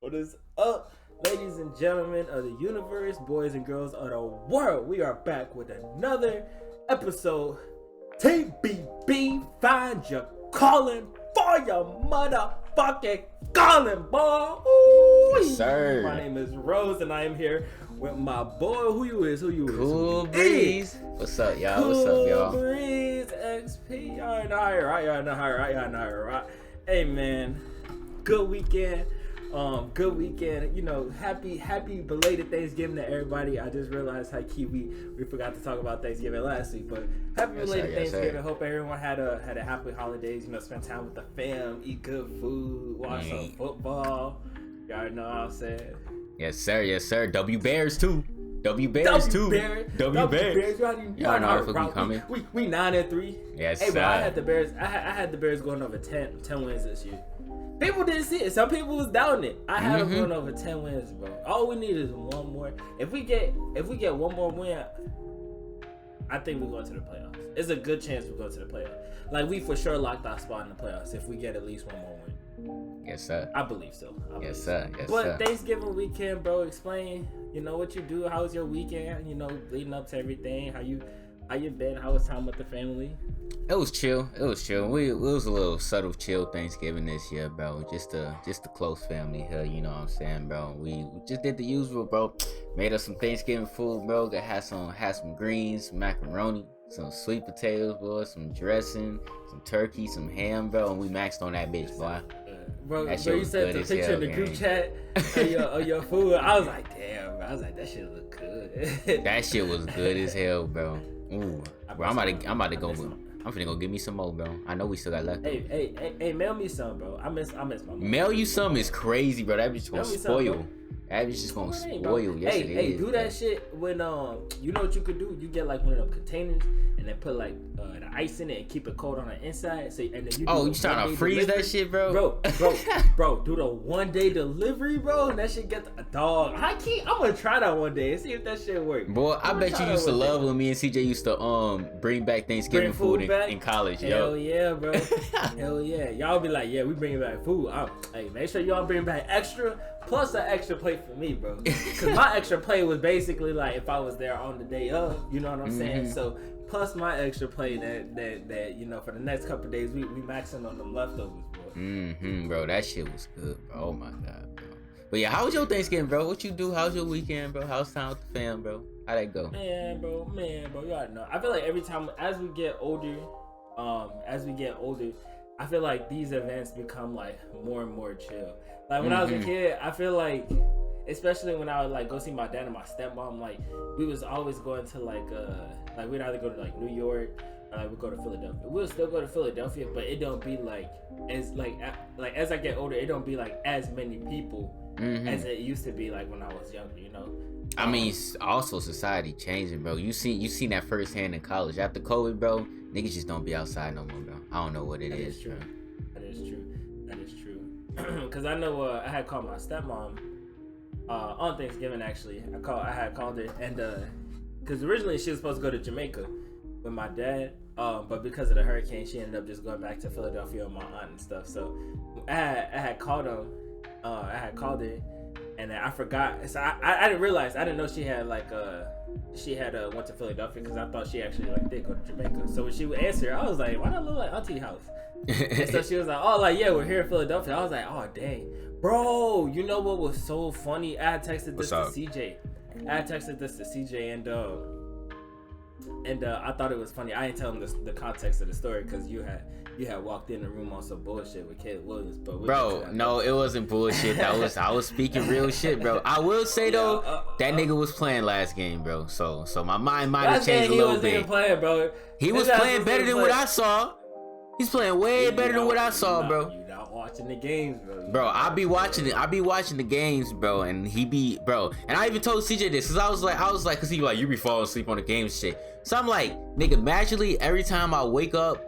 What is up, ladies and gentlemen of the universe, boys and girls of the world? We are back with another episode. TBB, find your calling for your motherfucking calling, boy. Ooh, yes, sir. My name is Rowze, and I am here with my boy. Who you is? Cool Breeze. What's up, y'all? What's up, y'all? Cool Breeze XP. Y'all know how right. Hey, man. Good weekend. Good weekend. You know, happy belated Thanksgiving to everybody. I just realized how key we forgot to talk about Thanksgiving last week, but happy belated Thanksgiving. Sir. Hope everyone had a happy holidays. You know, spend time with the fam, eat good food, watch some football. Y'all know what I'm saying? Yes, sir. W Bears too. W Bears. W Bears. Y'all know how the fuck we coming. We 9-3. Yes, hey, sir. But I had the Bears. I had the Bears going over 10 wins this year. People didn't see it. Some people was doubting it. I had them going over 10 wins, bro. All we need is one more. If we get one more win, I think we're going to the playoffs. It's a good chance we're going to the playoffs. Like, we for sure locked our spot in the playoffs if we get at least one more win. Yes, sir. I believe so. Yes, sir. But Thanksgiving weekend, bro, explain, you know, what you do. How was your weekend? You know, leading up to everything. How you been? How was time with the family? It was chill. It was a little subtle chill Thanksgiving this year, bro. Just a close family here, you know what I'm saying, bro. We just did the usual, bro. Made us some Thanksgiving food, bro. Had some greens, some macaroni, some sweet potatoes, bro, some dressing, some turkey, some ham, bro, and we maxed on that bitch, boy. Bro, you sent the picture in the group chat of your food. I was like, damn, bro. I was like, that shit look good. That shit was good as hell, bro. Ooh, bro, I'm about to go. I'm finna go give me some more, bro. I know we still got left. Hey, mail me some, bro. I miss my mom. Mail you some is crazy, bro. That bitch gonna spoil. That bitch just gonna spoil. Yes, it is. Hey, do that shit when you know what you could do? You get like one of them containers and then put like the ice in it and keep it cold on the inside. So and then you you trying to freeze that shit, bro? Bro, do the 1 day delivery, bro. And that shit get a dog. I'm gonna try that one day and see if that shit works. Boy, I bet you used to love when me and CJ used to bring back Thanksgiving food in college. Hell yeah, bro. Hell yeah. Y'all be like, yeah, we bringing back food. Hey, make sure y'all bring back extra plus an extra plate for me, bro. Because my extra plate was basically like if I was there on the day of, you know what I'm saying? So plus my extra plate that you know, for the next couple of days we maxing on them leftovers, bro. Bro, that shit was good, bro. Oh my god, bro. But yeah, how was your Thanksgiving, bro? What you do? How's your weekend, bro? How's time with the fam, bro? How'd that go? Man, bro, you already know. I feel like every time as we get older, I feel like these events become like more and more chill. Like when I was a kid, I feel like, especially when I would like go see my dad and my stepmom, like we was always going to like we'd either go to like New York or we'd go to Philadelphia. We'll still go to Philadelphia, but it don't be like as I get older, it don't be like as many people as it used to be like when I was younger, you know. I mean, also society changing, bro. You seen that firsthand in college after COVID, bro. Niggas just don't be outside no more, bro. I don't know what it is. True. That is true. Cause I know I had called my stepmom on Thanksgiving. Actually, I had called her, and cause originally she was supposed to go to Jamaica with my dad, but because of the hurricane, she ended up just going back to Philadelphia with my aunt and stuff. So I had called her, and I forgot. So I didn't realize. I didn't know she had like went to Philadelphia because I thought she actually like did go to Jamaica. So when she would answer, I was like, why that look like Auntie house? And so she was like, oh, like, yeah, we're here in Philadelphia. I was like, oh, dang. Bro, you know what was so funny? I had texted this to CJ. And I thought it was funny. I didn't tell him the context of the story because you had walked in the room on some bullshit with Kid Williams. But bro, no, it wasn't bullshit. I was speaking real shit, bro. I will say though, that nigga was playing last game, bro. So my mind might have changed a little bit. Playing, bro. He was playing better than what I saw. He's playing way better than what I saw, bro. You not watching the games, bro. Bro, I be watching the games, bro, and he be, bro. And I even told CJ this, cause I was like, cause he like, you be falling asleep on the games shit. So I'm like, nigga, magically every time I wake up,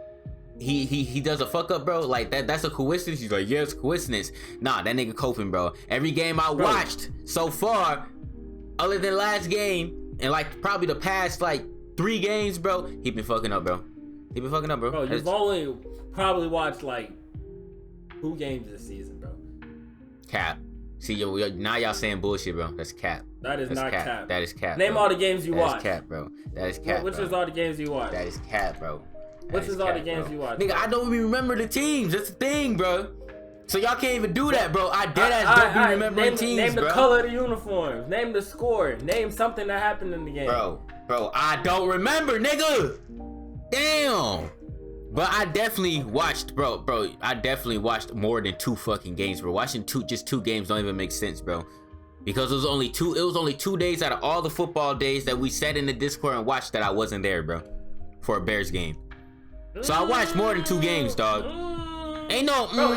he does a fuck up, bro. Like that's a coincidence. He's like, yeah, it's a coincidence. Nah, that nigga coping, bro. Every game I watched so far, other than last game, and like probably the past like 3 games, bro, he been fucking up, bro. Bro, you've only probably watched like 2 games this season, bro. Cap. See, now y'all saying bullshit, bro. That's cap. That's not cap. That is cap. Name bro. all the games you watched. That is cap, bro. That is cap. Which is all the games you watched? That is cap, bro. Which is all the games you watched? Nigga, I don't even remember the teams. That's the thing, bro. So y'all can't even do that, bro. I deadass don't be remembering teams, name bro. Name the color of the uniforms. Name the score. Name something that happened in the game. Bro, I don't remember, nigga. Damn. But I definitely watched, bro. I definitely watched more than 2 fucking games, bro. Watching 2 games don't even make sense, bro. Because it was only 2 days out of all the football days that we sat in the Discord and watched that I wasn't there, bro, for a Bears game. So I watched more than 2 games, dog. Ain't no bro.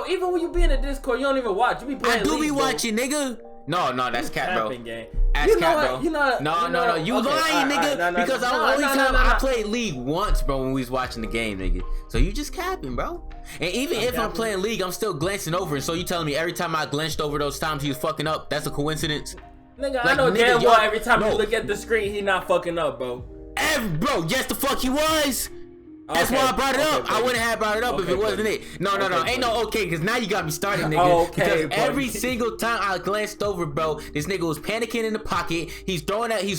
Even when you be in the Discord, you don't even watch. You be playing. I do be watching, nigga. No, that's cap, bro. Game. That's cap, bro. No. You lying, nigga. Because the only time I played League once, bro, when we was watching the game, nigga. So you just capping, bro. And even if I'm playing League, I'm still glancing over. And so you telling me every time I glanced over those times he was fucking up, that's a coincidence? Nigga, like, I know damn well every time you look at the screen, he not fucking up, bro. Bro, yes the fuck he was. That's why I brought it up. I wouldn't have brought it up if it wasn't it. No. Ain't no okay, because now you got me started, nigga. Because every single time I glanced over, bro, this nigga was panicking in the pocket. He's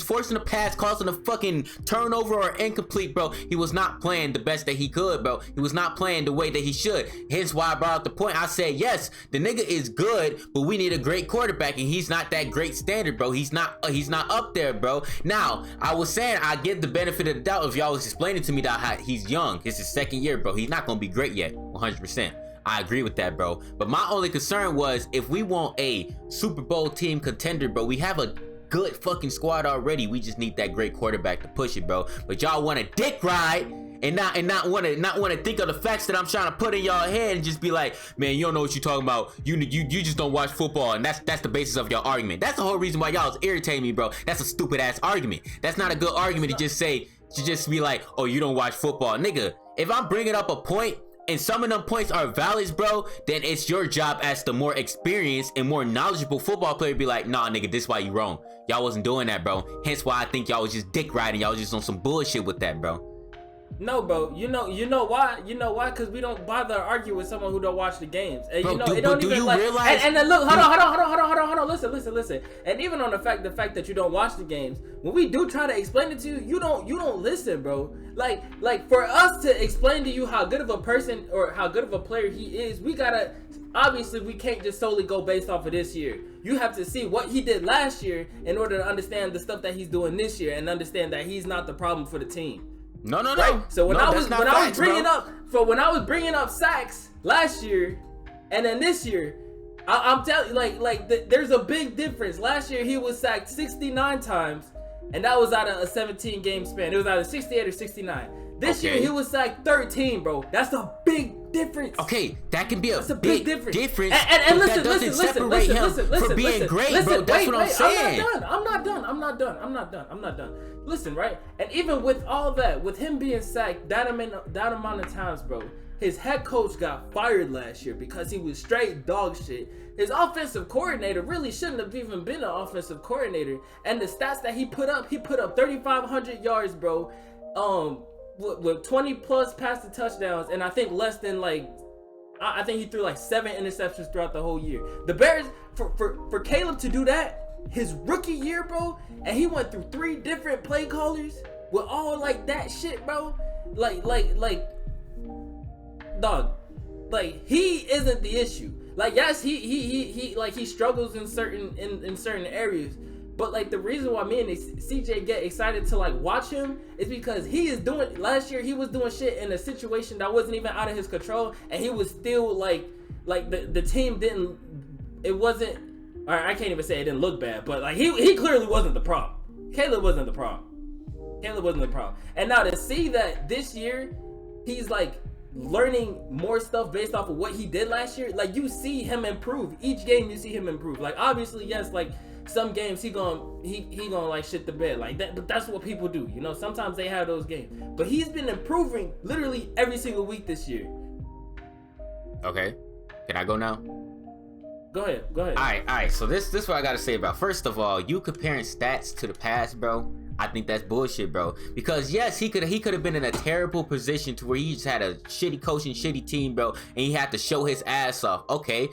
forcing a pass, causing a fucking turnover or incomplete, bro. He was not playing the best that he could, bro. He was not playing the way that he should. Hence why I brought up the point. I said, yes, the nigga is good, but we need a great quarterback, and he's not that great standard, bro. He's not up there, bro. Now, I was saying I give the benefit of the doubt if y'all was explaining to me that he's young. It's his 2nd year, bro. He's not gonna be great yet, 100%. I agree with that, bro. But my only concern was if we want a Super Bowl team contender, bro, we have a good fucking squad already. We just need that great quarterback to push it, bro. But y'all want a dick ride and not want to think of the facts that I'm trying to put in y'all head and just be like, man, you don't know what you're talking about. You just don't watch football, and that's the basis of your argument. That's the whole reason why y'all is irritating me, bro. That's a stupid ass argument. That's not a good argument to just be like, oh, you don't watch football, nigga. If I'm bringing up a point and some of them points are valid, bro, then it's your job as the more experienced and more knowledgeable football player to be like, nah, nigga, this why you wrong. Y'all wasn't doing that, bro. Hence why I think y'all was just dick riding. Y'all was just on some bullshit with that, bro. No, bro. You know why? Because we don't bother to argue with someone who don't watch the games. And bro, it don't even like. Realize? And then look, hold on. Listen. And even on the fact that you don't watch the games, when we do try to explain it to you, you don't listen, bro. Like for us to explain to you how good of a person or how good of a player he is, we gotta. Obviously, we can't just solely go based off of this year. You have to see what he did last year in order to understand the stuff that he's doing this year and understand that he's not the problem for the team. No. Right? So when I was bringing up sacks last year, and then this year, I'm telling you, there's a big difference. Last year he was sacked 69 times, and that was out of a 17 game span. It was either 68 or 69. This year he was sacked 13, bro. That's a big difference. Okay, that can be a big difference. And listen, that doesn't separate him from being great, bro. That's what I'm saying. I'm not done. Listen, right? And even with all that, with him being sacked that amount of times, bro, his head coach got fired last year because he was straight dog shit. His offensive coordinator really shouldn't have even been an offensive coordinator. And the stats that he put up 3,500 yards, bro. With 20 plus passing touchdowns, and I think less than I think he threw 7 interceptions throughout the whole year. The Bears, for Caleb to do that his rookie year, bro, and he went through 3 different play callers with all that shit, bro. Dog, he isn't the issue. Yes, he struggles in certain areas. But the reason why me and CJ get excited to watch him is because he is doing. Last year he was doing shit in a situation that wasn't even out of his control, and he was still the team didn't. It wasn't. Or I can't even say it didn't look bad, but he clearly wasn't the problem. Caleb wasn't the problem. And now to see that this year he's learning more stuff based off of what he did last year, you see him improve. Each game you see him improve. Obviously, yes, some games he gonna shit the bed like that, but that's what people do, sometimes they have those games, but he's been improving literally every single week this year. Okay, can I go now? Go ahead. All right, so this is what I gotta say about. First of all, you comparing stats to the past, bro, I think that's bullshit, bro. Because yes, he could have been in a terrible position to where he just had a shitty coach and shitty team, bro, and he had to show his ass off. Okay,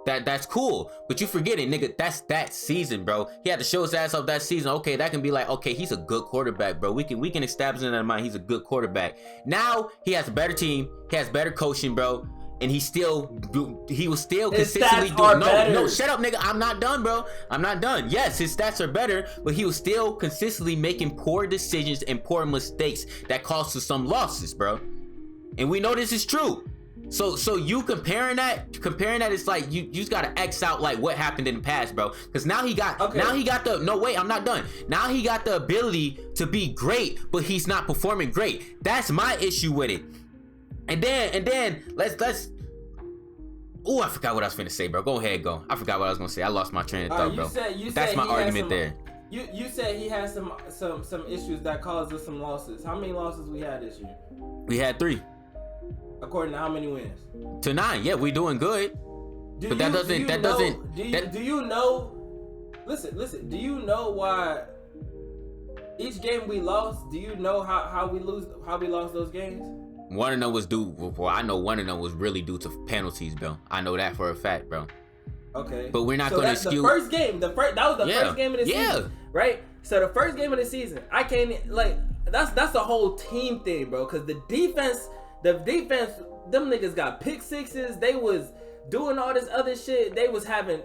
that's cool, but you forgetting, nigga, that's that season, bro. He had to show his ass off that season. Okay, that can be like, okay, he's a good quarterback, bro. We can establish in that mind he's a good quarterback. Now he has a better team, he has better coaching, bro. And he was still consistently doing. No, shut up, nigga. I'm not done, bro. I'm not done. Yes, his stats are better, but he was still consistently making poor decisions and poor mistakes that cost us some losses, bro. And we know this is true. So you comparing that, it's like you just gotta X out like what happened in the past, bro. Because now he got I'm not done. Now he got the ability to be great, but he's not performing great. That's my issue with it. And then let's. Oh, I forgot what I was finna say, bro. Go ahead, go. I forgot what I was gonna say. I lost my train of thought, bro. That's my argument there. You said he had some issues that caused us some losses. How many losses we had this year? We had 3. According to how many wins? To 9. Yeah, we doing good. Do you know? Listen. Do you know why each game we lost? Do you know how we lost those games? One of them was I know one of them was really due to penalties, bro. I know that for a fact, bro. Okay. But we're not going to excuse. The first game, that was the first game of the season, right? So the first game of the season, I can't that's a whole team thing, bro. Because the defense, them niggas got pick sixes. They was doing all this other shit. They was having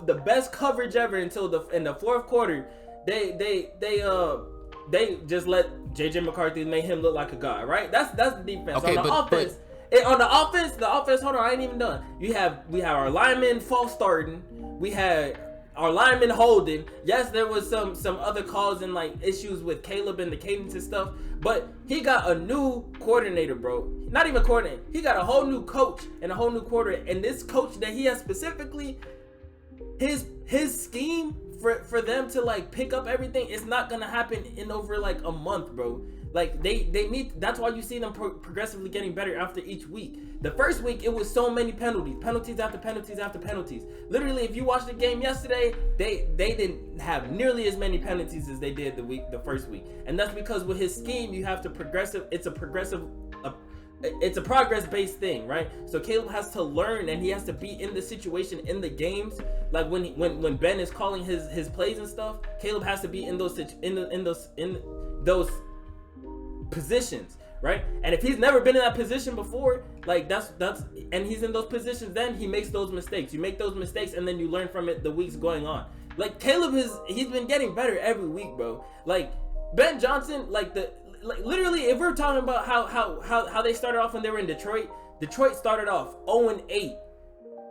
the best coverage ever until in the fourth quarter. They just let JJ McCarthy make him look like a god, right? That's the defense. Okay, on the offense, hold on, I ain't even done. We have our linemen false starting. We had our linemen holding. Yes, there was some other calls and like issues with Caleb and the cadence and stuff, but he got a new coordinator, bro. Not even coordinator. He got a whole new coach and a whole new coordinator. And this coach that he has specifically, his scheme for them to like pick up everything, it's not gonna happen in over like a month, bro. Like they need. That's why you see them progressively getting better after each week. The first week it was so many penalties after penalties. Literally, if you watched the game yesterday, they didn't have nearly as many penalties as they did the first week, and that's because with his scheme you have to It's a progress-based thing, right? So Caleb has to learn, and he has to be in the situation in the games. Like when Ben is calling his plays and stuff, Caleb has to be in those positions, right? And if he's never been in that position before, like that's and he's in those positions, then he makes those mistakes. You make those mistakes, and then you learn from it the weeks going on. Like Caleb he's been getting better every week, bro. Like Ben Johnson, literally, if we're talking about how they started off when they were in Detroit started off 0-8.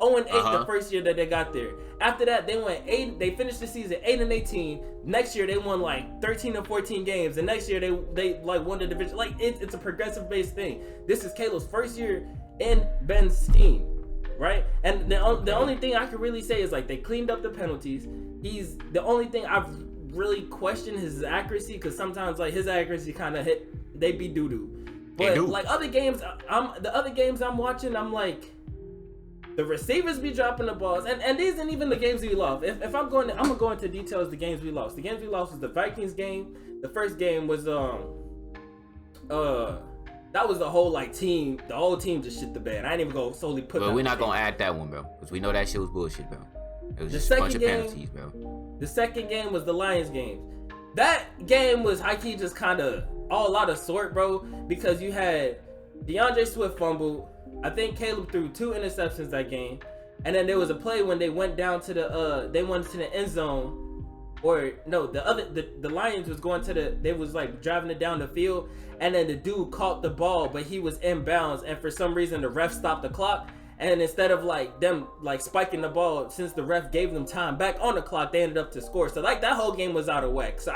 0-8 the first year that they got there. After that, they went 8. They finished the season 8-18. Next year, they won like 13 or 14 games. And next year, they like won the division. Like it's a progressive-based thing. This is Caleb's first year in Ben's scheme, right? And the only thing I can really say is like they cleaned up the penalties. He's the only thing I've really questioned his accuracy, because sometimes like his accuracy kind of they be doo-doo. But like other games I'm watching, I'm like, the receivers be dropping the balls, and these ain't even the games we lost. If I'm gonna go into details. The games we lost. The games we lost was the Vikings game. The first game was that was the whole team. The whole team just shit the bed. I ain't even gonna solely put. But we're not gonna add that one, bro, because we know that shit was bullshit, bro. It was just a bunch of penalties, bro. The second game was the Lions game. That game was high-key just kind of all out of sort, bro, because you had DeAndre Swift fumbled. I think Caleb threw 2 interceptions that game, and then there was a play when they went down to the end zone, or no, the Lions was going they was like driving it down the field, and then the dude caught the ball, but he was inbounds, and for some reason the ref stopped the clock, and instead of them spiking the ball, since the ref gave them time back on the clock, they ended up to score. So that whole game was out of whack. So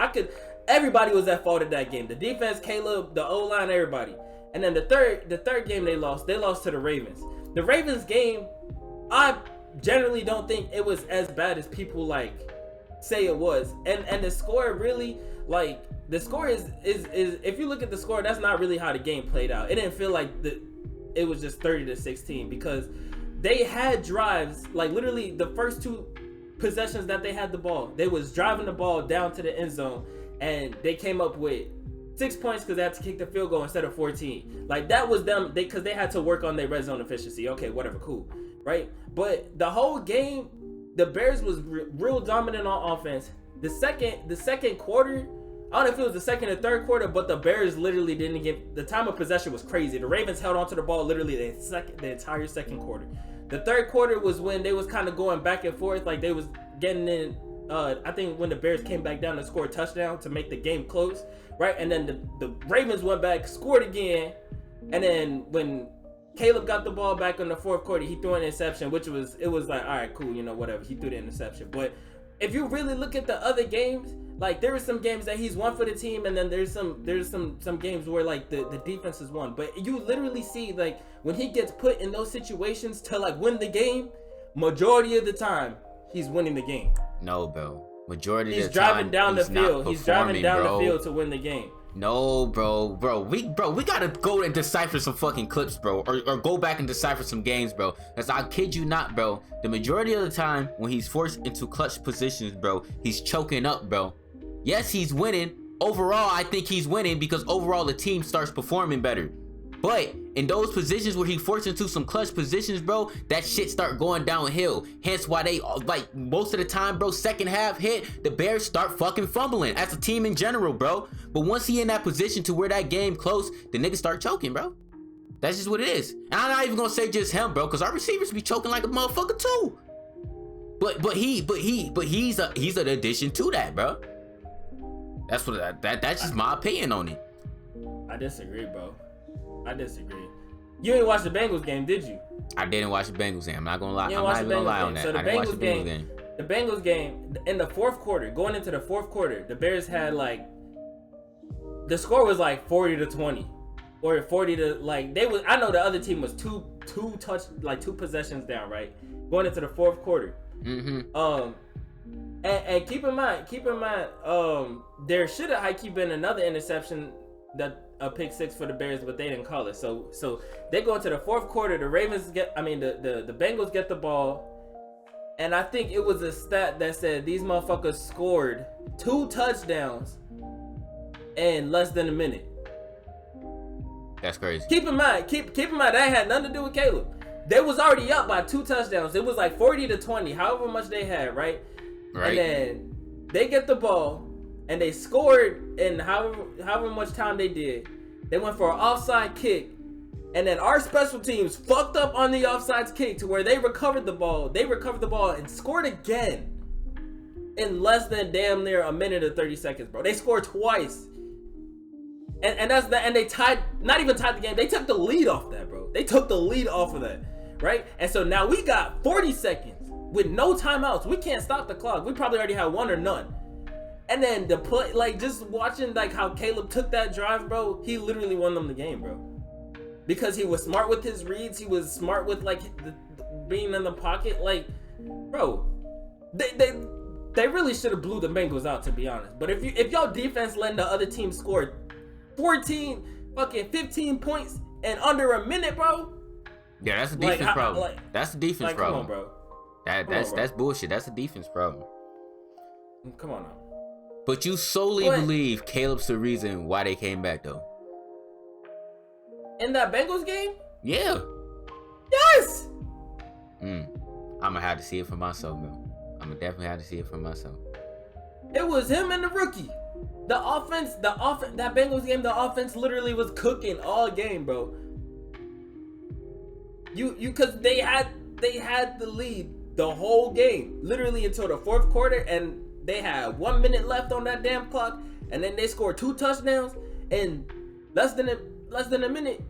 everybody was at fault of that game. The defense, Caleb, the O-line, everybody. And then the third game they lost to the Ravens. The Ravens game, I generally don't think it was as bad as people say it was. And the score really, the score is if you look at the score, that's not really how the game played out. It didn't feel like it was just 30-16, because they had drives, literally the first 2 possessions that they had the ball, they was driving the ball down to the end zone, and they came up with 6 points because they had to kick the field goal instead of 14. Like, that was them, because they had to work on their red zone efficiency. Okay, whatever, cool, right? But the whole game, the Bears was real dominant on offense. The second quarter, I don't know if it was the second or third quarter, but the Bears literally didn't get, the time of possession was crazy. The Ravens held onto the ball literally the entire second quarter. The third quarter was when they was kind of going back and forth, like they was getting in. I think when the Bears came back down to score a touchdown to make the game close, right? And then the Ravens went back, scored again, and then when Caleb got the ball back in the fourth quarter, he threw an interception, which was like, all right, cool, whatever. He threw the interception. But if you really look at the other games, like there were some games that he's won for the team, and then there's some games where like the defense is won. But you literally see like when he gets put in those situations to like win the game, majority of the time he's winning the game. No, bro. Majority he's of the time, he's driving down the field to win the game. No, bro. We gotta go and decipher some fucking clips, bro, or go back and decipher some games, bro. Cause I kid you not, bro. The majority of the time when he's forced into clutch positions, bro, he's choking up, bro. Yes, he's winning. Overall, I think he's winning because overall the team starts performing better. But in those positions where he forced into some clutch positions, bro, that shit start going downhill. Hence why they, like, most of the time, bro, second half hit, the Bears start fucking fumbling as a team in general, bro. But once he in that position to where that game close, the niggas start choking, bro. That's just what it is. And I'm not even gonna say just him, bro, because our receivers be choking like a motherfucker too. But he's an addition to that, bro. That's just my opinion on it. I disagree, bro. I disagree. You didn't watch the Bengals game, did you? I didn't watch the Bengals game. I'm not gonna lie. I'm not even gonna lie on that. So I didn't watch the Bengals game. The Bengals game in the fourth quarter, going into the fourth quarter, the Bears had like the score was like 40-20, or 40 to like they was. I know the other team was two possessions down, right? Going into the fourth quarter. Mm-hmm. And keep in mind, there should have high-key been another interception, that a pick six for the Bears, but they didn't call it. So they go into the fourth quarter. The the Bengals get the ball, and I think it was a stat that said these motherfuckers scored 2 touchdowns in less than a minute. That's crazy. Keep in mind that had nothing to do with Caleb. They was already up by 2 touchdowns. It was like 40-20, however much they had, right? And then they get the ball, and they scored in however much time they did. They went for an offside kick, and then our special teams fucked up on the offside kick to where they recovered the ball. They recovered the ball and scored again in less than damn near a minute or 30 seconds, bro. They scored twice. And that's that. And they not even tied the game. They took the lead off that, bro. They took the lead off of that, right? And so now we got 40 seconds with no timeouts. We can't stop the clock. We probably already had one or none. And then the play, like just watching like how Caleb took that drive, bro, he literally won them the game, bro. Because he was smart with his reads, he was smart with like being in the pocket, like, bro. They really should have blew the Bengals out, to be honest. But if y'all defense letting the other team score 15 points in under a minute, bro. Yeah, that's a defense problem. That's a defense problem, come on, bro. That's bullshit. That's a defense problem. Come on now. But you solely believe Caleb's the reason why they came back, though. In that Bengals game? Yeah. Yes. I'm gonna have to see it for myself, man. I'm gonna definitely have to see it for myself. It was him and the rookie. The offense, that Bengals game, the offense literally was cooking all game, bro. Cause they had the lead the whole game, literally until the fourth quarter, and they had 1 minute left on that damn clock, and then they scored 2 touchdowns in less than a minute,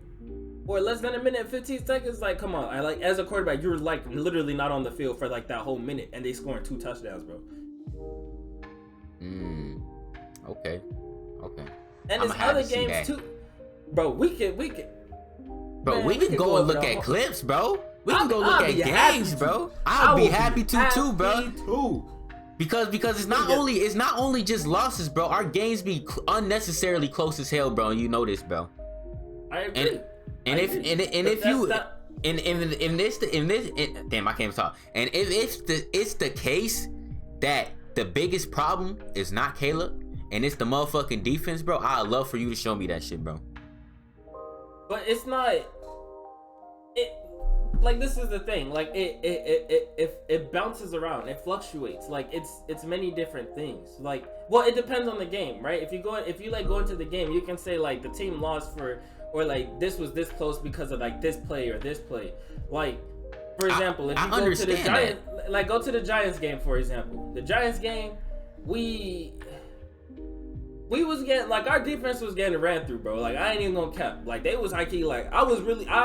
or less than a minute and 15 seconds. Like, come on, like as a quarterback, you're like literally not on the field for like that whole minute, and they scoring 2 touchdowns, bro. Okay. And there's other games too, bro. We can go and look at clips, bro. We can go look at games, bro. I'll be happy to, bro. Because it's not only just losses, bro. Our games be unnecessarily close as hell, bro. And you know this, bro. I agree. Damn, I can't talk. And if it's the case that the biggest problem is not Caleb, and it's the motherfucking defense, bro, I'd love for you to show me that shit, bro. But it's not. It like this is the thing. Like it bounces around. It fluctuates. Like it's many different things. Like well, it depends on the game, right? If you go into the game, you can say like the team lost for, or like this was this close because of like this play or this play. Like for example, if you go to the Giants, like go to the Giants game for example. The Giants game, we was getting, like, our defense was getting ran through, bro. Like, I ain't even gonna cap. Like, they was high-key, like, I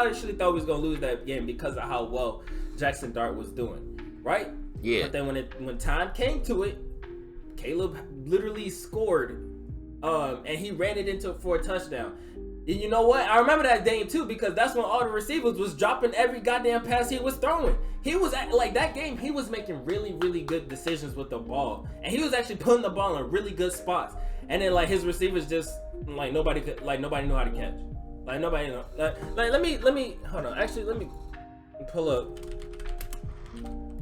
actually thought we was gonna lose that game because of how well Jackson Dart was doing, right? Yeah. But then when time came to it, Caleb literally scored, and he ran it for a touchdown. And you know what? I remember that game, too, because that's when all the receivers was dropping every goddamn pass he was throwing. He was, that game, he was making really, really good decisions with the ball. And he was actually putting the ball in really good spots. And then like his receivers just like nobody knew how to catch. Like nobody know. Like let me hold on. Actually, let me pull up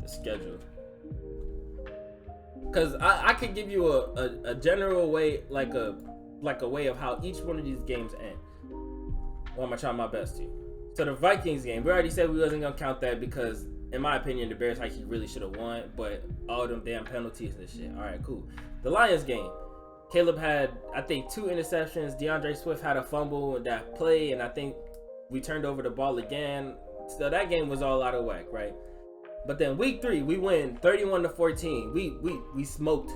the schedule. Cause I could give you a general way, like a way of how each one of these games end. Well, I'm gonna try my best to. So the Vikings game, we already said we wasn't gonna count that because in my opinion the Bears like he really should have won, but all them damn penalties and shit. All right, cool. The Lions game. Caleb had, I think, 2 interceptions. DeAndre Swift had a fumble in that play, and I think we turned over the ball again. So that game was all out of whack, right? But then week 3, we win 31-14. We smoked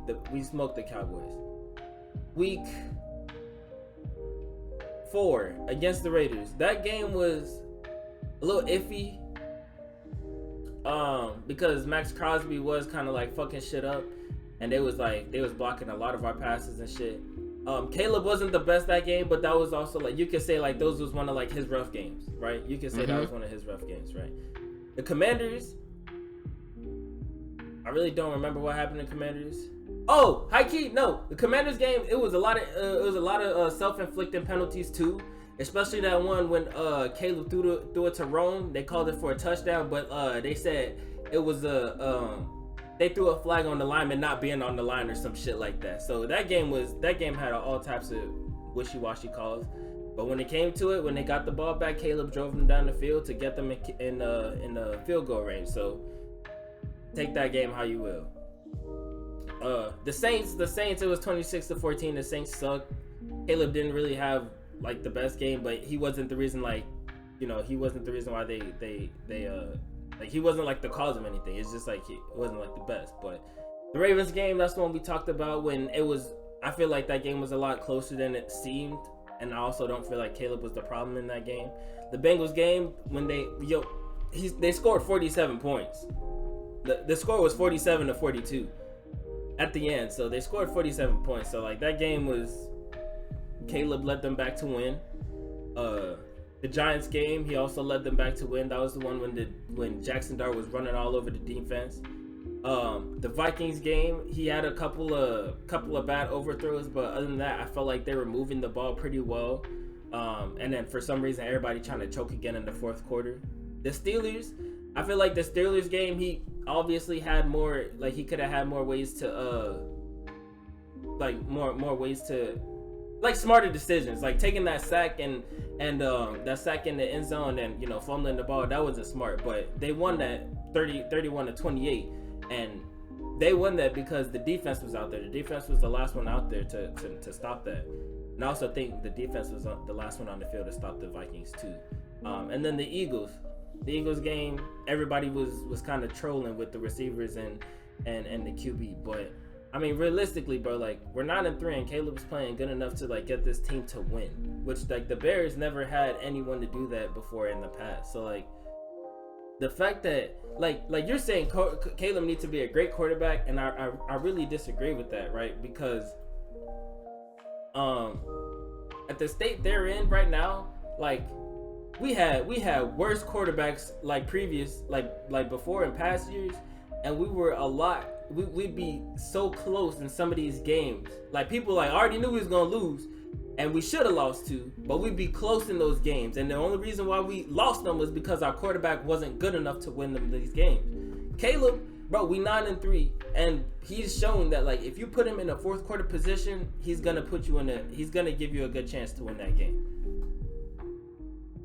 the Cowboys. Week 4 against the Raiders. That game was a little iffy. Because Max Crosby was kind of like fucking shit up. And they was blocking a lot of our passes and shit. Caleb wasn't the best that game, but that was also like, you could say like those was one of like his rough games, right? You could say that was one of his rough games, right? The Commanders, I really don't remember what happened in Commanders. Oh, high key, no, the Commanders game, it was a lot of self-inflicted penalties too, especially that one when Caleb threw it to Rome. They called it for a touchdown, but they said it was they threw a flag on the lineman not being on the line or some shit like that. So that game had all types of wishy-washy calls. But when it came to it, when they got the ball back, Caleb drove them down the field to get them in the field goal range. So take that game how you will. The Saints, it was 26-14. The Saints sucked. Caleb didn't really have like the best game, but he wasn't the reason, like, you know, he wasn't the reason why they like, he wasn't like the cause of anything. It's just like it wasn't like the best. But the Ravens game, that's the one we talked about when it was, I feel like that game was a lot closer than it seemed. And I also don't feel like Caleb was the problem in that game. The Bengals game, when they scored 47 points. The score was 47-42 at the end. So they scored 47 points. So like that game was, Caleb led them back to win. The Giants game, he also led them back to win. That was the one when Jackson Dart was running all over the defense. The Vikings game, he had a couple of bad overthrows, but other than that, I felt like they were moving the ball pretty well. And then for some reason, everybody trying to choke again in the fourth quarter. The Steelers, I feel like the Steelers game, he obviously had more, like he could have had more ways to, more ways to, like smarter decisions, like taking that sack and that sack in the end zone and, you know, fumbling the ball. That wasn't smart, but they won that 31-28, and they won that because the defense was out there. The defense was the last one out there to stop that. And I also think the defense was the last one on the field to stop the Vikings too. And then the Eagles game, everybody was kind of trolling with the receivers and the QB, but I mean, realistically, bro, like, we're 9-3 and Caleb's playing good enough to, like, get this team to win, which, like, the Bears never had anyone to do that before in the past. So, like, the fact that, like you're saying Caleb needs to be a great quarterback, and I really disagree with that, right? Because, at the state they're in right now, like, we had worse quarterbacks, like, previous, like before in past years, and we were we'd be so close in some of these games. Like, people like already knew we was gonna lose, and we should have lost to, but we'd be close in those games. And the only reason why we lost them was because our quarterback wasn't good enough to win them these games. Caleb bro, we 9-3, and he's shown that like if you put him in a fourth quarter position, he's gonna give you a good chance to win that game.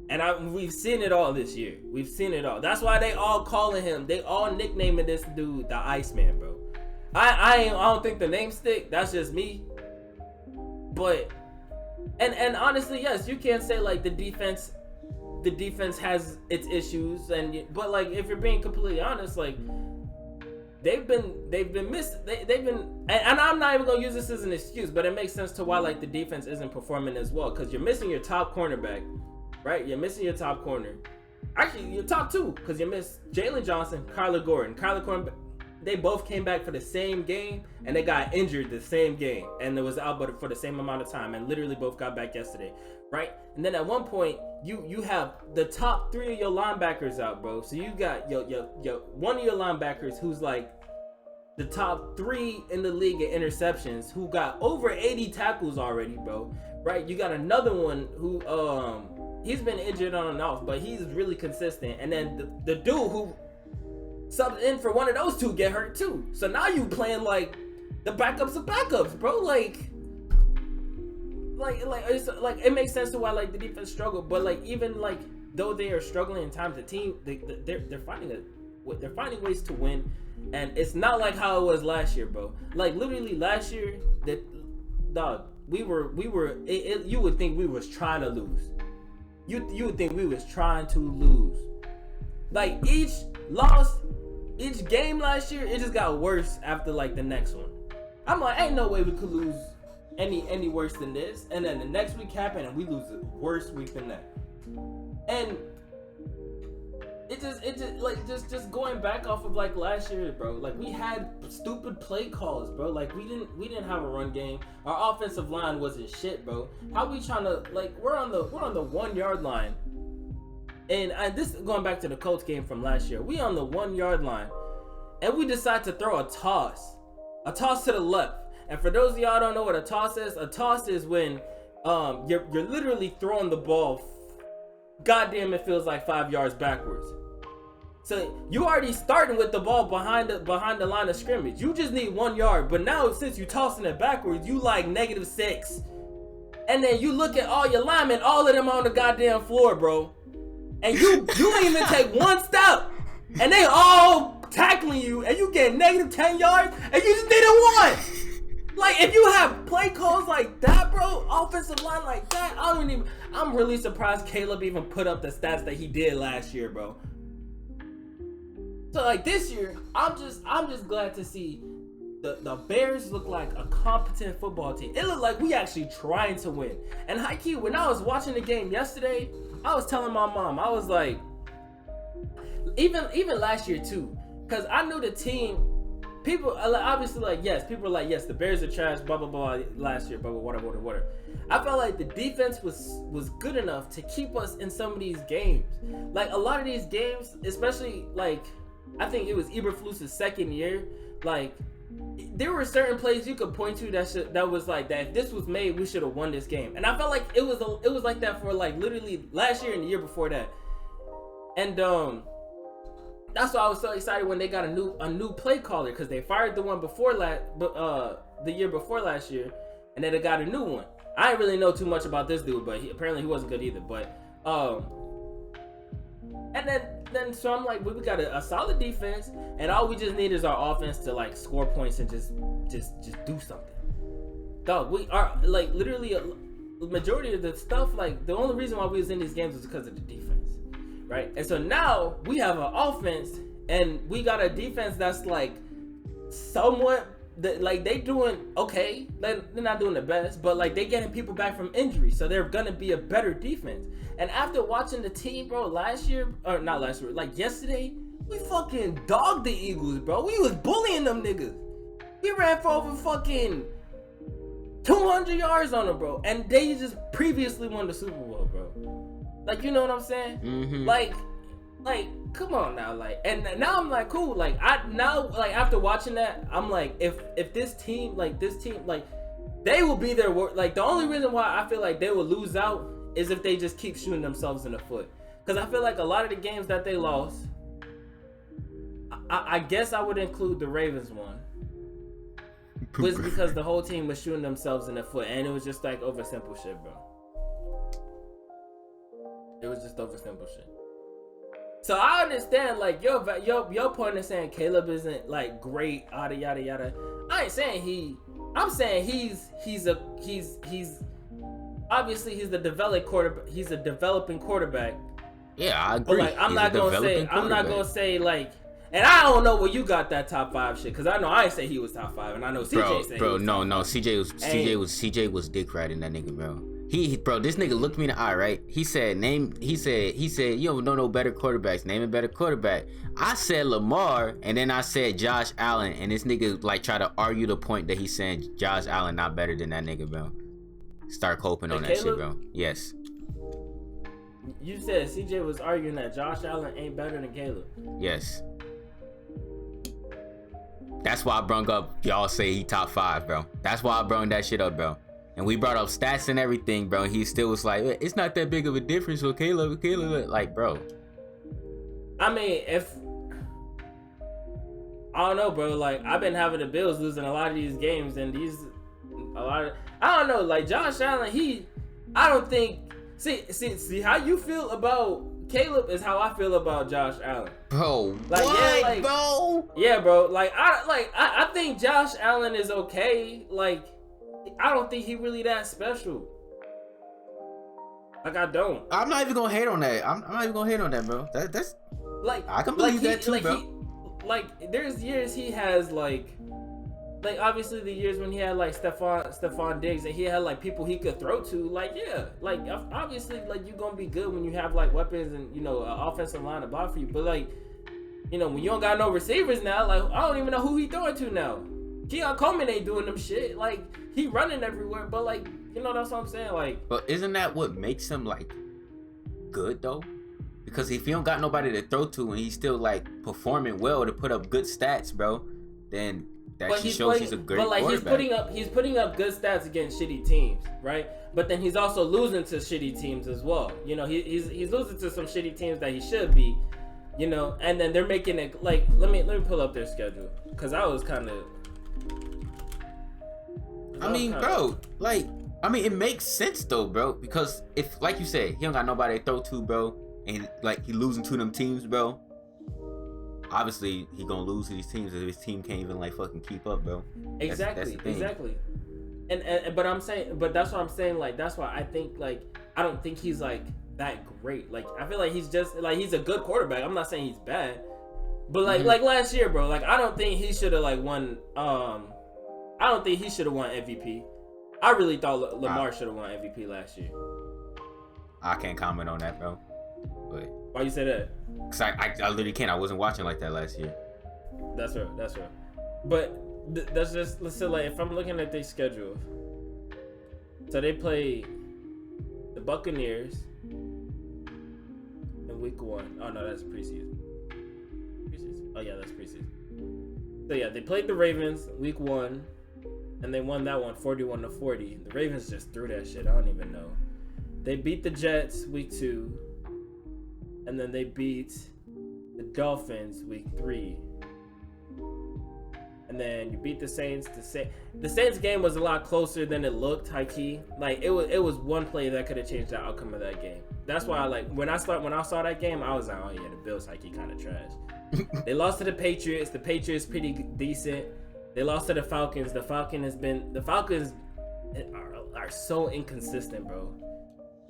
And we've seen it all this year. We've seen it all. That's why they all calling him. They all nicknaming this dude the Iceman, bro. I don't think the name stick. That's just me. But and honestly, yes, you can't say like the defense has its issues, but like if you're being completely honest, like they've been missed. They've been, and I'm not even gonna use this as an excuse, but it makes sense to why like the defense isn't performing as well, because you're missing your top cornerback. Right, you're missing your top corner. Actually, your top two, because you missed Jalen Johnson, Kyler Gordon. They both came back for the same game, and they got injured the same game, and it was out but for the same amount of time, and literally both got back yesterday, right? And then at one point, you have the top three of your linebackers out, bro. So you got your one of your linebackers who's like the top 3 in the league in interceptions, who got over 80 tackles already, bro. Right? You got another one who he's been injured on and off, but he's really consistent. And then the dude who subbed in for one of those two get hurt too. So now you playing like the backups of backups, bro. Like it's like it makes sense to why like the defense struggled. But like even like though they are struggling in times, the team they're finding ways to win. And it's not like how it was last year, bro. Like literally last year, you would think we was trying to lose. You would think we was trying to lose. Like each game last year, it just got worse after like the next one. I'm like, ain't no way we could lose any worse than this. And then the next week happened and we lose the worst week than that. And it just going back off of like last year, bro. Like we had stupid play calls, bro. Like we didn't have a run game. Our offensive line wasn't shit, bro. How we trying to like we're on the 1 yard line, and this going back to the Colts game from last year. We on the 1 yard line, and we decide to throw a toss to the left. And for those of y'all don't know what a toss is when you're literally throwing the ball. Goddamn, it feels like 5 yards backwards. So you already starting with the ball behind the line of scrimmage. You just need 1 yard. But now since you tossing it backwards, you like -6. And then you look at all your linemen, all of them on the goddamn floor, bro. And you ain't even take one step. And they all tackling you, and you get -10 yards, and you just didn't one. Like, if you have play calls like that, bro, offensive line like that, I'm really surprised Caleb even put up the stats that he did last year, bro. So, like, this year, I'm just glad to see the Bears look like a competent football team. It looked like we actually trying to win. And high key, when I was watching the game yesterday, I was telling my mom, I was like, even last year too, because I knew the team. People obviously people are like, yes, the Bears are trash, blah blah blah last year, blah blah whatever. I felt like the defense was good enough to keep us in some of these games. Like a lot of these games, especially like I think it was Eberflus's second year. Like there were certain plays you could point to that was like that. If this was made, we should have won this game. And I felt like it was like that for like literally last year and the year before that. And that's why I was so excited when they got a new play caller, because they fired the one before the year before last year, and then they got a new one. I didn't really know too much about this dude, but apparently he wasn't good either. But and then so I'm like, we got a solid defense, and all we just need is our offense to like score points and just do something. Dog, we are like literally the majority of the stuff. Like the only reason why we was in these games was because of the defense. Right, and so now we have an offense and we got a defense that's like somewhat like they doing okay. They're not doing the best, but like they getting people back from injury, so they're gonna be a better defense. And after watching the team, bro, like yesterday, we fucking dogged the Eagles, bro. We was bullying them niggas. We ran for over fucking 200 yards on them, bro, and they just previously won the Super Bowl, bro. Like, you know what I'm saying? Mm-hmm. Like, come on now, like, and now I'm like, cool, like, after watching that, I'm like, if this team, like, they will be there, like, the only reason why I feel like they will lose out is if they just keep shooting themselves in the foot, because I feel like a lot of the games that they lost, I guess I would include the Ravens one. Was because the whole team was shooting themselves in the foot, and it was just like over simple shit, bro. It was just over simple shit. So I understand, like, your point is saying Caleb isn't like great, yada yada yada. I ain't saying I'm saying he's obviously he's the developed quarterback. He's a developing quarterback. Yeah, I agree. But like, I'm not gonna say like. And I don't know where you got that top 5 shit, cause I know I ain't say he was top 5, and I know CJ said. Bro, no, CJ was dick riding that nigga, bro. Bro, this nigga looked me in the eye, right? He said, you don't know no better quarterbacks. Name a better quarterback. I said Lamar, and then I said Josh Allen, and this nigga like try to argue the point that he's saying Josh Allen not better than that nigga, bro. Start coping on that shit, bro. Yes. You said CJ was arguing that Josh Allen ain't better than Caleb. Yes. That's why I brung up y'all say he top 5, bro. That's why I brung that shit up, bro. And we brought up stats and everything, bro. He still was like, it's not that big of a difference with Caleb, like, bro. I mean, I don't know, bro. Like, I've been having the Bills losing a lot of these games, and I don't know, like Josh Allen, I don't think. See how you feel about Caleb is how I feel about Josh Allen. Bro, like, what, yeah, like, bro? Yeah, bro. Like, I think Josh Allen is okay. Like, I don't think he really that special. Like, I don't. I'm not even gonna hate on that. I'm not even gonna hate on that, bro. That's like, I can believe that too, bro. There's years he has like obviously the years when he had like Stephon Diggs and he had like people he could throw to, like, yeah, like obviously like you're gonna be good when you have like weapons and, you know, an offensive line to block for you, but like, you know, when you don't got no receivers now, like I don't even know who he throwing to now. Keon Coleman ain't doing them shit, like he running everywhere, but like, you know, that's what I'm saying, like. But isn't that what makes him like good though? Because if he don't got nobody to throw to and he's still like performing well to put up good stats, bro, then that shows he's a great quarterback. But like he's putting up good stats against shitty teams, right? But then he's also losing to shitty teams as well. You know, he's losing to some shitty teams that he should be, you know. And then they're making it like, let me pull up their schedule, because I was kind of. I mean, bro, like, I mean, it makes sense though, bro, because if, like you said, he don't got nobody to throw to, bro, and like he losing to them teams, bro. Obviously, he gonna lose to these teams if his team can't even like fucking keep up, bro. Exactly. And but I'm saying, but that's what I'm saying. Like, that's why I think, like, I don't think he's like that great. Like, I feel like he's just like, he's a good quarterback. I'm not saying he's bad, but like like last year, bro. Like, I don't think he should have like won. I don't think he should have won MVP. I really thought Lamar should have won MVP last year. I can't comment on that, bro. But why you say that? Cause I literally can't. I wasn't watching like that last year. That's right. But that's just, let's say, like, if I'm looking at their schedule, so they play the Buccaneers in week 1. Oh no, that's preseason. Oh yeah, that's preseason. So yeah, they played the Ravens week 1, and they won that one 41-40. The Ravens just threw that shit. I don't even know. They beat the Jets week 2. And then they beat the Dolphins week 3. And then you beat the Saints. The Saints game was a lot closer than it looked, high key. Like, it was one play that could have changed the outcome of that game. That's why, like, when I saw that game, I was like, oh yeah, the Bills high key kind of trash. They lost to the Patriots. The Patriots pretty decent. They lost to the Falcons. The Falcons are so inconsistent, bro.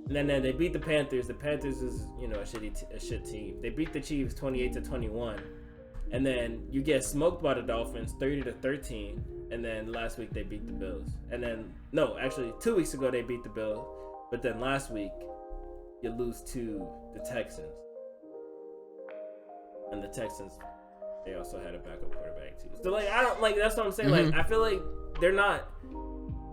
And then they beat the Panthers. The Panthers is, you know, a shit team. They beat the Chiefs 28-21. And then you get smoked by the Dolphins 30-13. And then last week they beat the Bills. And then, no, actually 2 weeks ago they beat the Bills. But then last week you lose to the Texans. And the Texans, they also had a backup quarterback too. So like, I don't, like, that's what I'm saying. Like, I feel like they're not,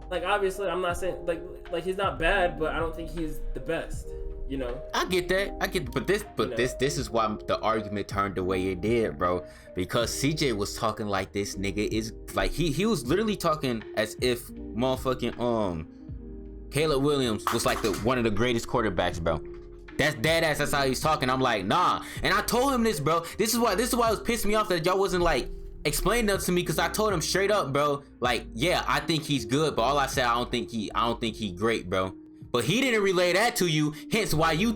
like, obviously I'm not saying like he's not bad, but I don't think he's the best, you know. I get that, but this is why the argument turned the way it did, bro, because CJ was talking like this nigga is like, he was literally talking as if motherfucking Caleb Williams was like one of the greatest quarterbacks, bro. That's dead ass. That's how he's talking. I'm like, nah. And I told him this, bro. This is why it was pissing me off that y'all wasn't like explaining that to me, because I told him straight up, bro. Like, yeah, I think he's good, but all I said, I don't think he great, bro. But he didn't relay that to you. Hence why you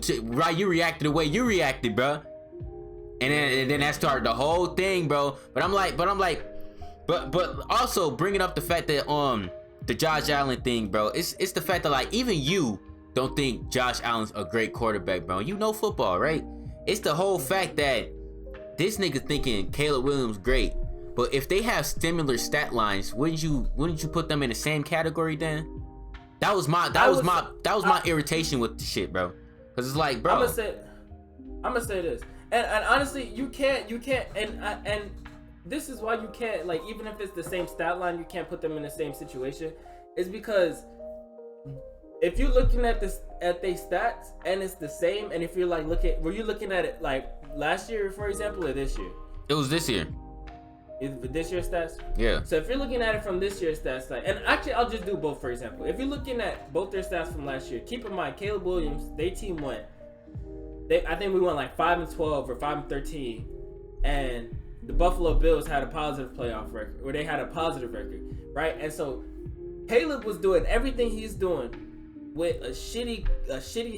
reacted the way you reacted, bro. And then that started the whole thing, bro. But also bringing up the fact that the Josh Allen thing, bro. It's the fact that like even you don't think Josh Allen's a great quarterback, bro. You know football, right? It's the whole fact that this nigga thinking Caleb Williams great, but if they have similar stat lines, wouldn't you put them in the same category then? That was my irritation with the shit, bro. Cause it's like, bro. I'm gonna say this, and honestly, you can't, and this is why you can't, like, even if it's the same stat line, you can't put them in the same situation. Is because if you're looking at their stats and it's the same, and if you're like were you looking at it like last year, for example, or this year? It was this year. This year's stats? Yeah. So if you're looking at it from this year's stats, and actually I'll just do both, for example. If you're looking at both their stats from last year, keep in mind Caleb Williams, their team went. I think we went like 5-12 or 5-13, and the Buffalo Bills had a positive playoff record, or they had a positive record, right? And so Caleb was doing everything he's doing with a shitty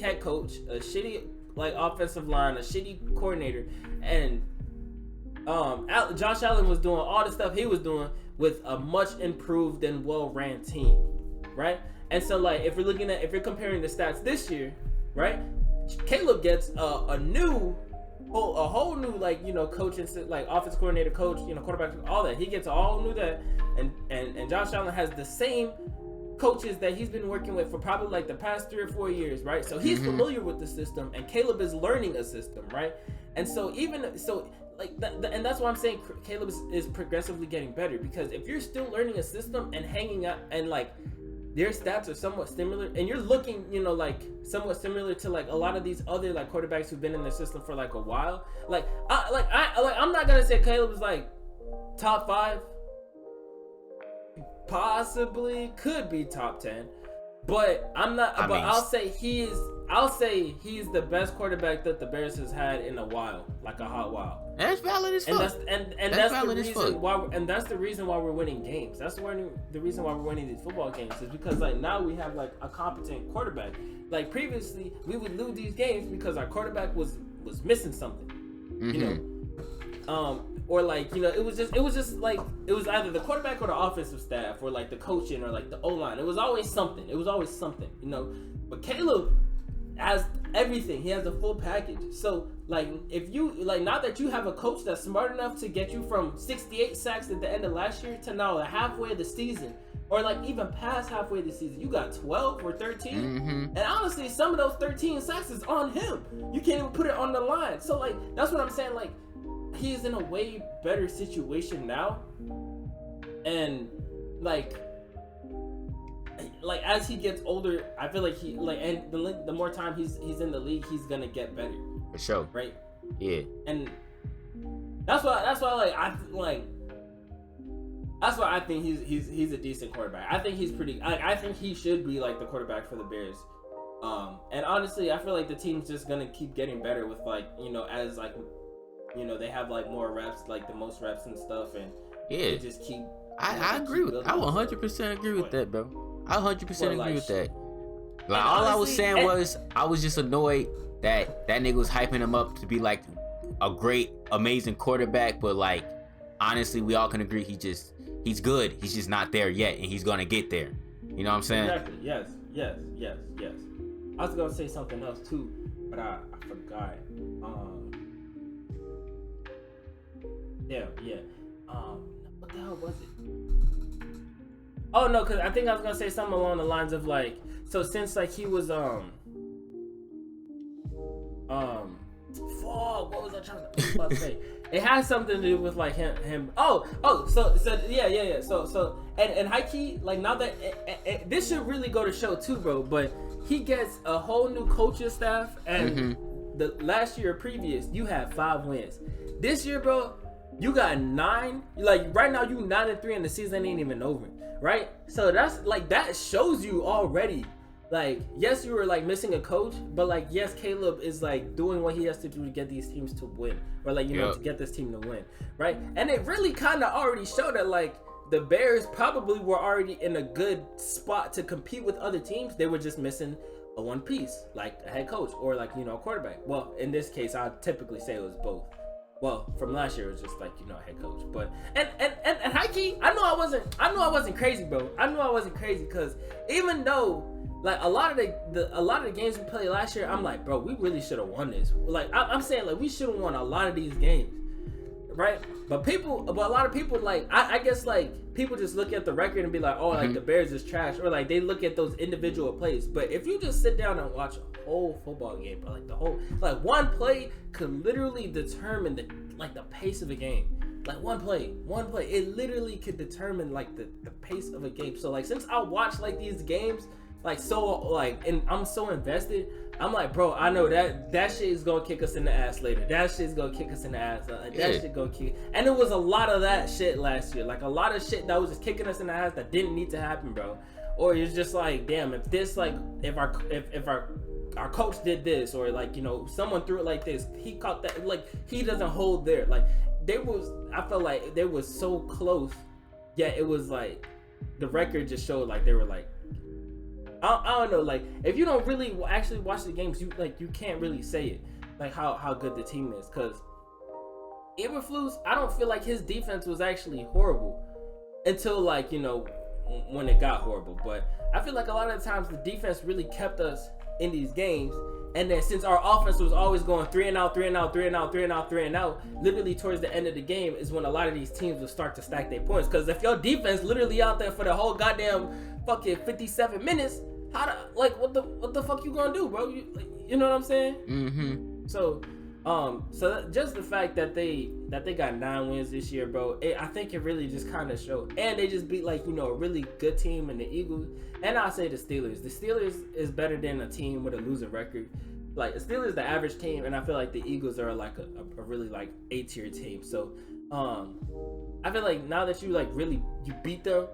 head coach, a shitty like offensive line, a shitty coordinator, and Josh Allen was doing all the stuff he was doing with a much improved and well-ran team, right? And so, like, if you're comparing the stats this year, right? Caleb gets a whole new, like, you know, coaching, like offense coordinator, coach, you know, quarterback, all that. He gets all new that, and Josh Allen has the same coaches that he's been working with for probably like the past 3 or 4 years, right? So he's familiar with the system, and Caleb is learning a system, right? And so and that's why I'm saying Caleb is progressively getting better, because if you're still learning a system and hanging out, and like their stats are somewhat similar, and you're looking, you know, like somewhat similar to like a lot of these other like quarterbacks who've been in the system for like a while, I'm not gonna say Caleb is like top 5, possibly could be top 10, but I'm not. I'll say he's the best quarterback that the Bears has had in a while, like a hot while. That's valid as fuck. And that's the reason why. And that's the reason why we're winning games. That's the reason why we're winning these football games, is because like now we have like a competent quarterback. Like previously, we would lose these games because our quarterback was missing something. You know, or like, you know, it was just like it was either the quarterback or the offensive staff or like the coaching or like the O-line. It was always something, you know. But Caleb has everything. He has a full package. So like, if you like, now that you have a coach that's smart enough to get you from 68 sacks at the end of last year to now halfway of the season, or like even past halfway of the season, you got 12 or 13. And honestly, some of those 13 sacks is on him. You can't even put it on the line. So like, that's what I'm saying. Like, he's in a way better situation now, and like as he gets older, I feel like he like, and the more time he's in the league, he's gonna get better. For sure. Right? Yeah. And that's why I think he's a decent quarterback. I think he's pretty. I think he should be like the quarterback for the Bears. And honestly, I feel like the team's just gonna keep getting better with, like, you know, as like, you know, they have like more reps, like the most reps and stuff, and yeah, they just keep. I agree with. I 100% agree with that, bro. I 100% agree with that. Like, all honestly, I was saying was, I was just annoyed that nigga was hyping him up to be like a great, amazing quarterback, but like, honestly, we all can agree he's good. He's just not there yet, and he's gonna get there. You know what I'm saying? Exactly. Yes. I was gonna say something else too, but I forgot. What the hell was it? Oh no, cause I think I was gonna say something along the lines of like, so since like he was what was I trying to say? It has something to do with like him. So yeah. So and high key, like, now that this should really go to show too, bro. But he gets a whole new coaching staff, and the last year previous, you had 5 wins. This year, bro, you got 9. Like, right now, you 9-3, and the season ain't even over, right? So that's like, that shows you already like, yes, you were like missing a coach, but like, yes, Caleb is like doing what he has to do to get these teams to win, or like, you know, to get this team to win, right? And it really kind of already showed that like the Bears probably were already in a good spot to compete with other teams. They were just missing a one piece, like a head coach or like, you know, a quarterback. Well, in this case, I typically say it was both. Well, from last year, it was just like, you know, a head coach. But and high key, I knew I wasn't crazy, bro. I knew I wasn't crazy because even though like a lot of the games we played last year, I'm like, bro, we really should have won this. Like I'm saying, like we should have won a lot of these games, right? But a lot of people like I guess like people just look at the record and be like, oh, like the Bears is trash, or like they look at those individual plays. But if you just sit down and watch a whole football game, bro, like the whole like one play could literally determine the pace of a game. Like one play, it literally could determine like the pace of a game. So like since I watch like these games. Like so, like, and I'm so invested. I'm like, bro, I know that shit is gonna kick us in the ass later. That shit's gonna kick us in the ass. That shit gonna kick. And it was a lot of that shit last year. Like a lot of shit that was just kicking us in the ass that didn't need to happen, bro. Or it's just like, damn, if this like, if our coach did this, or like, you know, someone threw it like this, he caught that. Like he doesn't hold there. Like I felt like they was so close. Yeah, it was like the record just showed like they were like. I don't know, like if you don't really actually watch the games, you can't really say it like how good the team is, because Eberflus, I don't feel like his defense was actually horrible until like, you know, when it got horrible. But I feel like a lot of the times the defense really kept us in these games, and then since our offense was always going 3 and out, literally towards the end of the game is when a lot of these teams will start to stack their points. Because if your defense literally out there for the whole goddamn fucking 57 minutes, what the fuck you gonna do, bro? You know what I'm saying? Mm-hmm. So just the fact that they got 9 wins this year, bro, I think it really just kind of showed. And they just beat like, you know, a really good team in the Eagles. And I say the Steelers. The Steelers is better than a team with a losing record. Like the Steelers, the average team, and I feel like the Eagles are like a really like A-tier team. So I feel like now that you like really you beat them.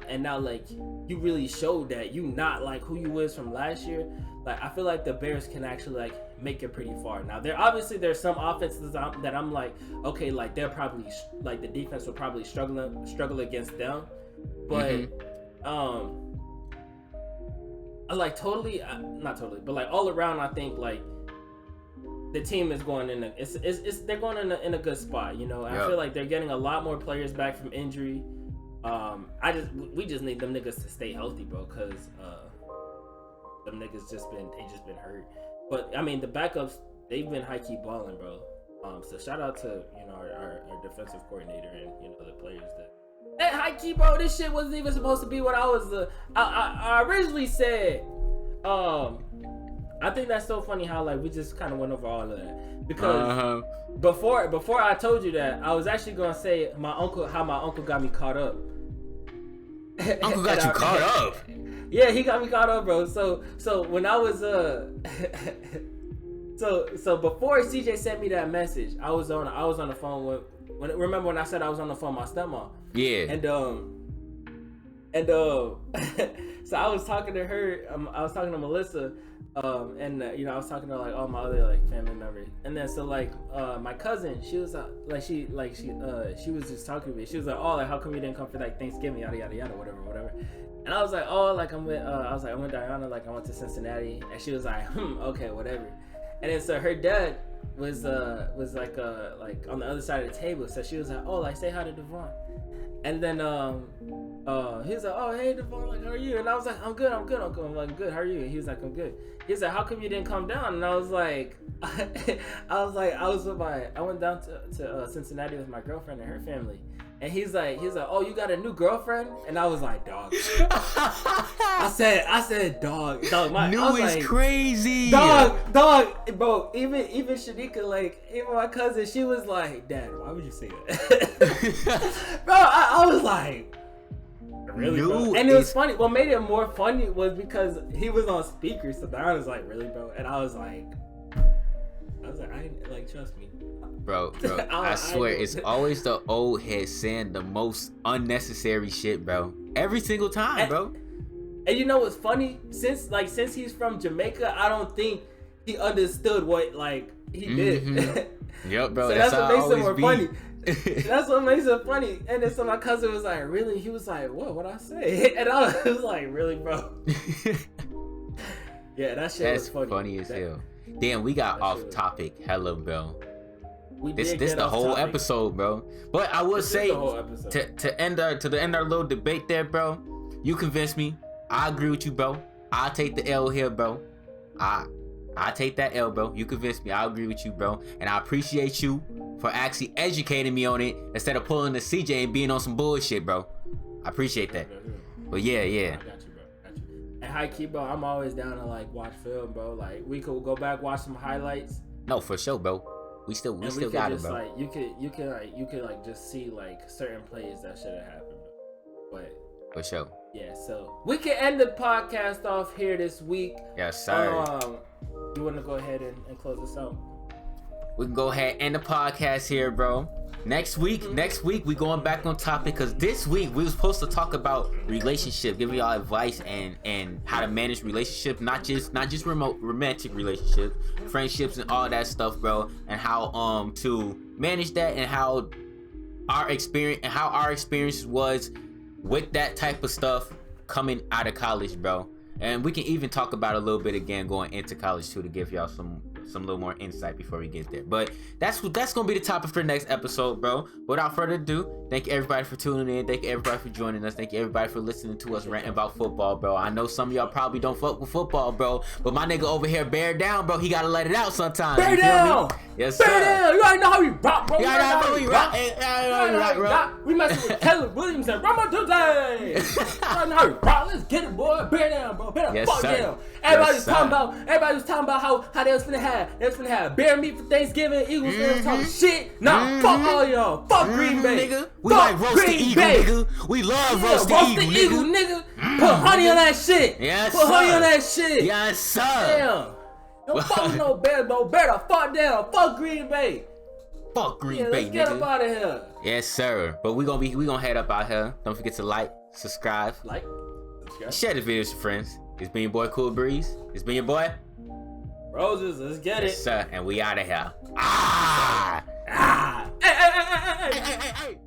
And now like you really showed that you not like who you was from last year. Like I feel like the Bears can actually like make it pretty far. Now there's some offenses that I'm like, okay, like they're probably like the defense will probably struggle against them, but I like not totally, but like all around I think like the team is going in they're going in a good spot, you know. I feel like they're getting a lot more players back from injury. We just need them niggas to stay healthy, bro, because them niggas just been hurt. But I mean the backups, they've been high key balling, bro. So shout out to, you know, our defensive coordinator and, you know, the players that. Hey, high key, bro, this shit wasn't even supposed to be what I was. I originally said. I think that's so funny how like we just kind of went over all of that, because before I told you that, I was actually gonna say how my uncle got me caught up. Uncle got you caught up. Yeah, he got me caught up, bro. So when I was so before CJ sent me that message, I was on the phone remember when I said I was on the phone with my stepmom? Yeah. And so I was talking to her. I was talking to Melissa. You know, I was talking to like all my other like family members, and then so like my cousin, she was she was just talking to me. She was like, oh, like how come you didn't come for like Thanksgiving, yada yada yada, whatever. And I was like, oh, like I'm with Diana, like I went to Cincinnati, and she was like, okay, whatever. And then so her dad was like on the other side of the table, so she was like, oh, like say hi to Devon. And then he was like, oh, hey Devon, like how are you? And I was like, I'm good, uncle. I'm like, good, how are you? And he was like, I'm good. He was like, how come you didn't come down? And I was like, I went down to Cincinnati with my girlfriend and her family. And he's like, oh, you got a new girlfriend? And I was like, dog. I said, dog. New is like, crazy. Dog, bro. Even Shanika, like, even my cousin, she was like, Dad, why would you say that? Bro, I was like, really, bro? And it was funny. What made it more funny was because he was on speaker. So Diana was like, really, bro? And I was like, I ain't, like, trust me. Bro, I swear, it's always the old head saying the most unnecessary shit, bro. Every single time, bro. And you know what's funny? Since he's from Jamaica, I don't think he understood what he did. Yep, bro. So that's what makes it more funny. That's what makes it funny. And then so my cousin was like, really? He was like, what I say? And I was like, really, bro? Yeah, that shit was funny. That's funny as hell. Damn, we got off topic hella, bro. This the whole episode, bro. But I will say to end our little debate there, bro. You convinced me. I agree with you, bro. I'll take the L here, bro. I take that L, bro. You convinced me. I agree with you, bro. And I appreciate you for actually educating me on it instead of pulling the CJ and being on some bullshit, bro. I appreciate that. But yeah. I got you, bro. And high key, bro, I'm always down to watch film, bro. We could go back, watch some highlights. No, for sure, bro. We still got it, bro. You could just see certain plays that should have happened, but for sure. Yeah, so we can end the podcast off here this week. Yes, sir. You want to go ahead and close this out? We can go ahead and end the podcast here, bro. Next week, we going back on topic because this week we were supposed to talk about relationship, giving y'all advice and how to manage relationships, not just romantic relationships, friendships and all that stuff, bro, and how to manage that and how our experience was with that type of stuff coming out of college, bro. And we can even talk about a little bit again going into college too to give y'all some little more insight before we get there. But that's gonna be the topic for the next episode, bro. Without further ado, thank you everybody for tuning in. Thank you everybody for joining us. Thank you everybody for listening to us ranting about football, bro. I know some of y'all probably don't fuck with football, bro, but my nigga over here bear down, bro. He gotta let it out sometimes. Bear down. Yes, bear sir. Down. You already know how we rock, bro. You already know how we rock. We messing with Caleb Williams and Rama today. You already know how we rock. Let's get it, boy. Bear down, bro. Bear down. Yes, Fuck sir. down. Everybody was talking about how they was finna have bear meat for Thanksgiving. Eagles fans talking shit. Nah, fuck all y'all. Fuck Green Bay. Nigga. We like roast the eagle, nigga. We love roast the eagle, nigga. Put honey on that shit. Yes, Put honey on that shit. Yes, sir. Damn. Don't fuck with no bear, bro. Bear the fuck down. Fuck Green Bay. Fuck Green Bay, let's nigga. Get up out of here. Yes, sir. But we gonna head up out here. Don't forget to subscribe. Share the video with your friends. It's been your boy Cool Breeze. It's been your boy Roses. Let's get it. Yes, sir. And we out of here. Hey.